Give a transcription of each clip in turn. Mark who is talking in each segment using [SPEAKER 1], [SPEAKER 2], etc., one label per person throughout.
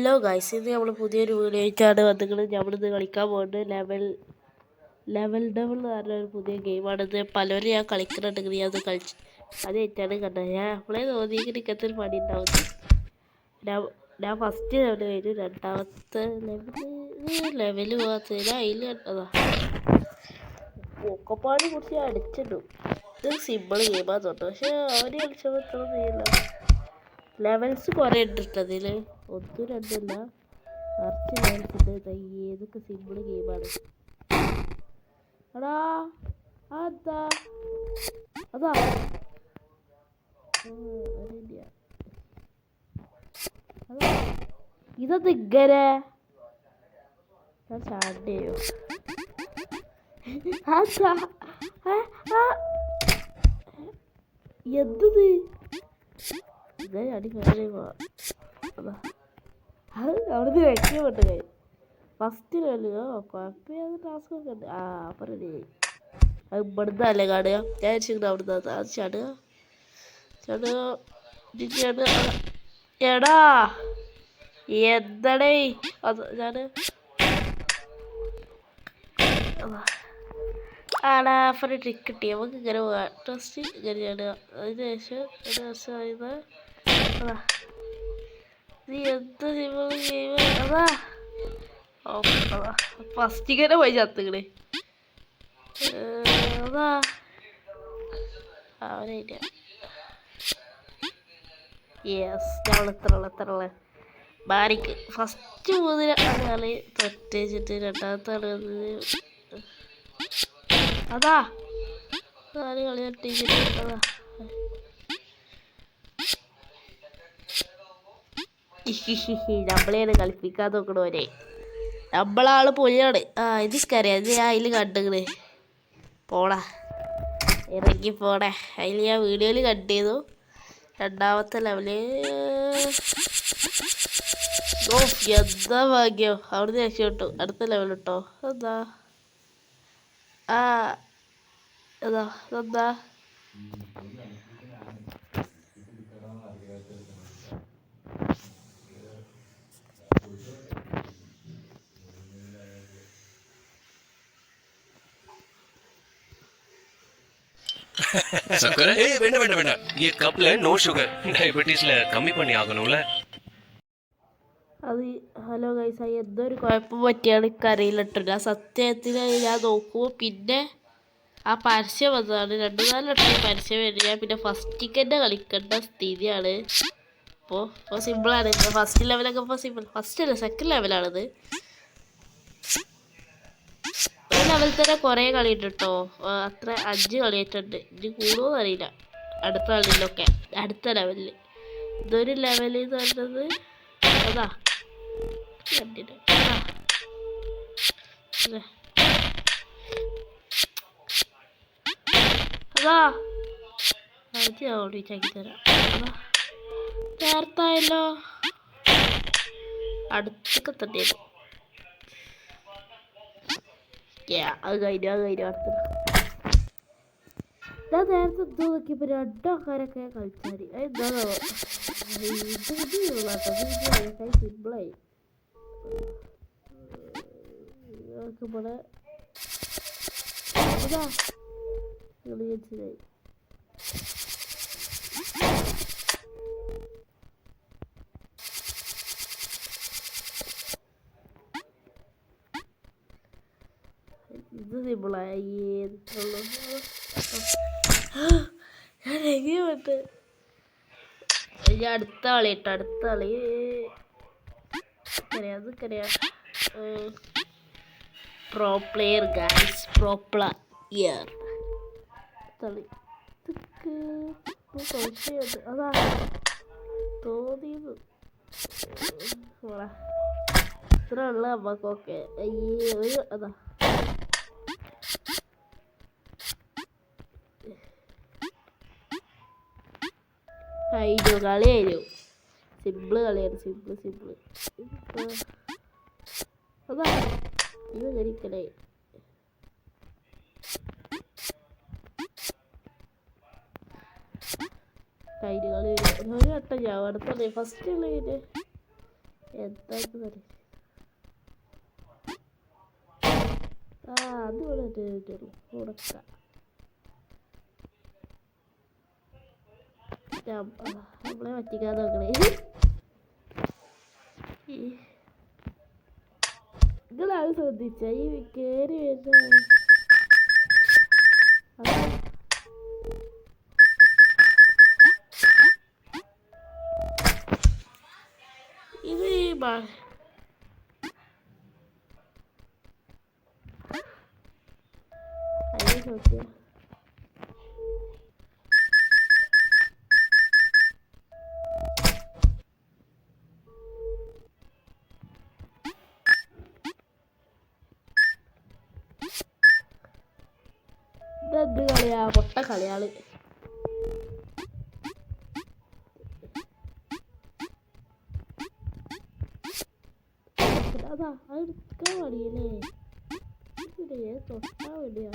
[SPEAKER 1] Hello guys, ഇത് നമ്മൾ പുതിയൊരു വീഡിയോ ആയിട്ടാണ് വന്നിട്ട് നമ്മളിന്ന് കളിക്കാൻ പോകുന്നത് ലെവൽ ഡബിൾ എന്ന് പറഞ്ഞൊരു പുതിയ ഗെയിമാണിത്. പലരും ഞാൻ കളിക്കുന്നുണ്ടെങ്കിൽ ഞാൻ അത് കളിച്ച് അതായിട്ടാണ് കണ്ടത്. നമ്മളെ തോന്നിയെങ്കിൽ എനിക്കത്തൊരു പണി ഉണ്ടാവുന്നത്. ഞാൻ ഫസ്റ്റ് ലെവൽ കഴിഞ്ഞു, രണ്ടാമത്തെ ലെവൽ പോകാത്തതിന് അതിൽ കണ്ടതാ ഒക്കപ്പാടി കുറിച്ച് അടിച്ചിട്ടു. ഇത് സിമ്പിൾ ഗെയിമാന്ന് തോന്നുന്നു, പക്ഷെ അവര് കളിച്ചപ്പോൾ ഇത്ര ചെയ്യില്ല. ലെവൽസ് കുറേ ഉണ്ട് അതിൽ, ഒന്നും രണ്ടല്ല നിറച്ച് ലെവൽസ് ഉണ്ട്. ഏതൊക്കെ സിമ്പിൾ ഗെയിമാണ്. എടാ അതാ അതാ ഇതെന്ത് ഇങ്ങനെ ഞാൻ ചാടിയോ? എന്തത് ഇങ്ങനെ അടി കയറി അവിടുന്ന് രക്ഷപ്പെട്ടു. കൈ ഫസ്റ്റ് ലെവലോ കുഴപ്പമില്ലാതെ ടാസ്ക് ഒക്കെ ഉണ്ട്. പറഞ്ഞു അത് ഇവിടുന്നല്ലേ കാണുക. ഞാൻ വെച്ചിട്ട് അവിടുന്ന് അത് ചാടുക എടാ എന്തടേ അത് ഞാന് ആടാ ട്രിക്ക് കിട്ടി. നമുക്ക് ഇങ്ങനെ പോകാം. ട്രസ്റ്റ് ഇങ്ങനെ ചാടുക. അതിന് ശേഷം നീ എന്ത് ഗെയിം അതാ ഫസ്റ്റ് ഇങ്ങനെ പോയി ചത്തുകളെ. അതാ അവനില്ല. യെസ്, ഞങ്ങളെത്ര ബാരിക്ക് ഫസ്റ്റ് 3 കളി തൊറ്റേച്ചിട്ട് രണ്ടാമത്തെ കളി അതാ 4 കളി തട്ടിച്ചിട്ട് അതാ നമ്മളെയാണ് കളിപ്പിക്കാൻ നോക്കണോരെ. നമ്മളാള് പൊളിയാണ്. ഇതിക്കറിയാം, ഇത് ഞാൻ അതിൽ കണ്ടുകണേ. പോടാ ഇറങ്ങി പോടേ. അതിൽ ഞാൻ വീഡിയോയിൽ കണ്ടിരുന്നു. രണ്ടാമത്തെ ലെവല് എന്താ ഭാഗ്യോ, അവിടുന്ന് രക്ഷപ്പെട്ടു. അടുത്ത ലെവൽ കേട്ടോ. എന്താ എന്താ
[SPEAKER 2] சக்கரை வேண்டாம் ये கப்ல நோ சுகர் ഡയബറ്റീസിലെ കമ്മി പണി ആകണമല്ലേ.
[SPEAKER 1] അത് ഹലോ ഗൈസ്, എന്തൊരു കുഴപ്പം പറ്റിയാണ് എനിക്കറിയില്ല കേട്ടോ. ഞാൻ സത്യത്തിൽ ഞാൻ നോക്കുമ്പോൾ പിന്നെ ആ പരസ്യം വന്നതാണ്. 2-4 വട്ടം പരസ്യം വരിക. പിന്നെ ഫസ്റ്റിക്ക് തന്നെ കളിക്കേണ്ട സ്ഥിതിയാണ്. ഇപ്പോൾ സിമ്പിളാണ്. ഇപ്പോൾ ഫസ്റ്റ് ലെവലൊക്കെ ഇപ്പോൾ സിമ്പിൾ. ഫസ്റ്റ് അല്ല, സെക്കൻഡ് ലെവലാണിത്. ഒരു ലെവലിൽ തന്നെ കുറേ കളി ഉണ്ട് കേട്ടോ. അത്ര 5 കളിയായിട്ടുണ്ട്. ഇനി കൂടുമോന്ന് അറിയില്ല അടുത്ത കളിയിലൊക്കെ. അടുത്ത ലെവലിൽ ഇതൊരു ലെവൽ എന്ന് പറയുന്നത് അതാ കണ്ടിട്ട് അതാ അത് ഓടിച്ചാക്കി തരാം. അതാ നേരത്തായല്ലോ, അടുത്തൊക്കെ തന്നെയായിരുന്നു. അത് കഴിഞ്ഞു അടുത്ത. ഞാൻ നേരത്തെ എന്തോ നോക്കിയപ്പോൾ 2 ആൾക്കാരൊക്കെ കളിച്ചാൽ എന്താണോ സിമ്പിളായി. ഇവിടെ മനസ്സിലായി. ഇത് സിമ്പിളായി. ഞാൻ എങ്ങനെ പറ്റ് അടുത്ത കളി കേട്ടോ. അടുത്ത കളി അതൊക്കെയാ pro player guys, pro player കളി അതാ തോന്നിയത് ഇത്ര ഉള്ള അമ്മക്കൊക്കെ. അതാ കഴിഞ്ഞു കളി കഴിഞ്ഞു. സിമ്പിള് കളിയാണ്, സിമ്പിള്. അതാ ഇത് കളിക്കണേ. കഴിഞ്ഞ കളി ഒരു വട്ടം ഞാൻ അടുത്തത് ഫസ്റ്റ് കളി എന്താന്ന് പറയും. അത് ഇവിടെ കൊടുക്കാം. നമ്മളെ പറ്റിക്കാൻ നോക്കണേ. നിങ്ങളാണ് ശ്രദ്ധിച്ച ഈ കേറി വരുന്ന ഇത് അയ്യോ നോക്കിയ ഇതെന്ത് കളിയാ, പൊട്ട കളിയാള്. അതാ അത് എടുക്കാൻ മടിയല്ലേ, ഇതിലേ തൊട്ടാ വേണ്ടിയാ.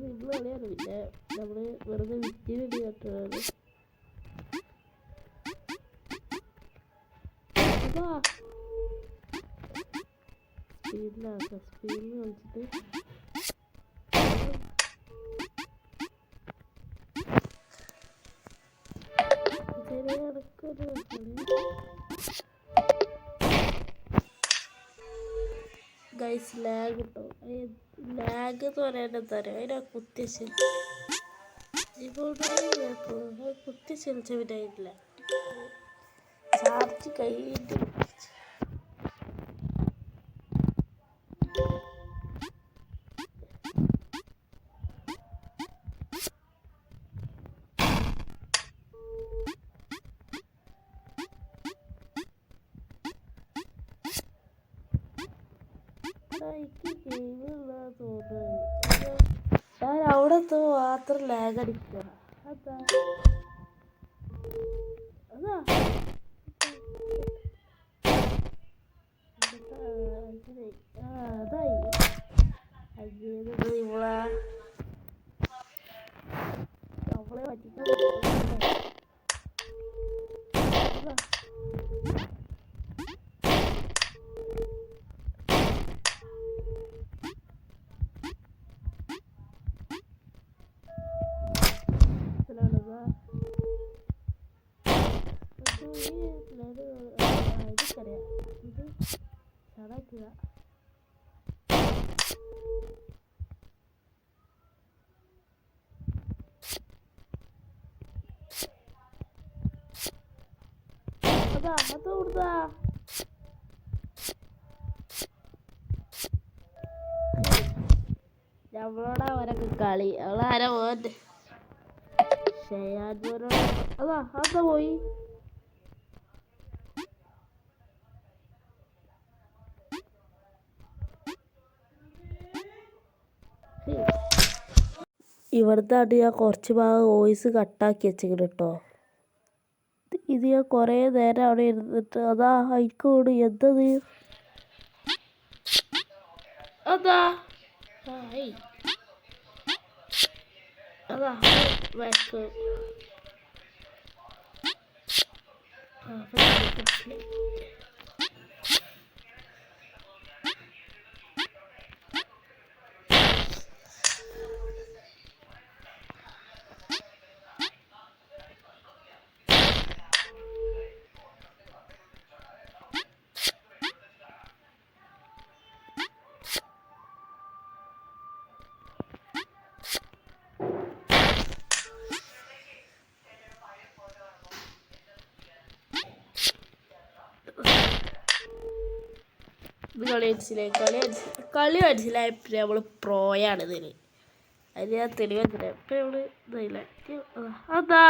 [SPEAKER 1] സിമ്പിൾ കളിയാണ്. പിന്നെ നമ്മള് വെറുതെ വിറ്റിന് വേണ്ടി കട്ടുകയാണ്. അതാ സ്പീഡിലാക്കാം, സ്പീഡിൽ കളിച്ചിട്ട് ഗൈസ് ലാഗ് കിട്ടും. ലാഗ് എന്ന് പറയാൻ എന്താ പറയുക, അതിനെ കുത്തി ചെലിച്ച വിടായിട്ടില്ല. ചാർജ് കഴിഞ്ഞിട്ട് ഞാൻ അവിടെ മാത്രം ലാഗ് അടിക്കുക. അതാ അതാ അതായി ഇവളെ നമ്മളെ പറ്റിക്കാൻ ഇതറിയാം. ഇത് ചടക്കുക. അതാ അത് കൊടുത്താ നമ്മളോടാ അവരൊക്കെ കളി. അവളാരാ പോന്റെ ഷയാൻപോനോട്. അതാ അതാ പോയി. ഇവിടുത്തെ ആണ്ട് ഞാൻ കുറച്ച് ഭാഗം വോയിസ് കട്ടാക്കി വെച്ചിട്ട് കേട്ടോ. ഇത് ഞാൻ കുറേ നേരം അവിടെ ഇരുന്നിട്ട് അതാ ഹൈക്കോട് എന്തത് അതാ അതാ വാക്വം. ഇത് കളി മനസ്സിലായപ്പോൾ നമ്മൾ പ്രോയാണ് ഇതിന്. അതിന് ഞാൻ തെളിവെത്തില്ല. ഇപ്പം നമ്മൾ ഇതായില്ല. അതാ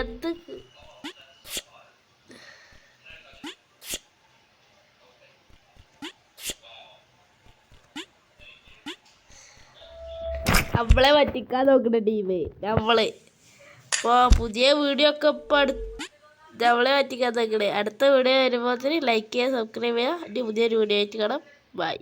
[SPEAKER 1] എന്ത് നമ്മളെ പറ്റിക്കാൻ നോക്കുന്ന ടീം നമ്മള്. ഇപ്പോൾ പുതിയ വീഡിയോ ഒക്കെ ഇപ്പം നമ്മളെ പറ്റിക്കാൻ തങ്ങളെ അടുത്ത വീഡിയോ വരുമ്പോൾ ലൈക്ക് ചെയ്യുക സബ്സ്ക്രൈബ് ചെയ്യുക ഇനി പുതിയൊരു വീഡിയോ ആയിട്ട് കാണാം ബൈ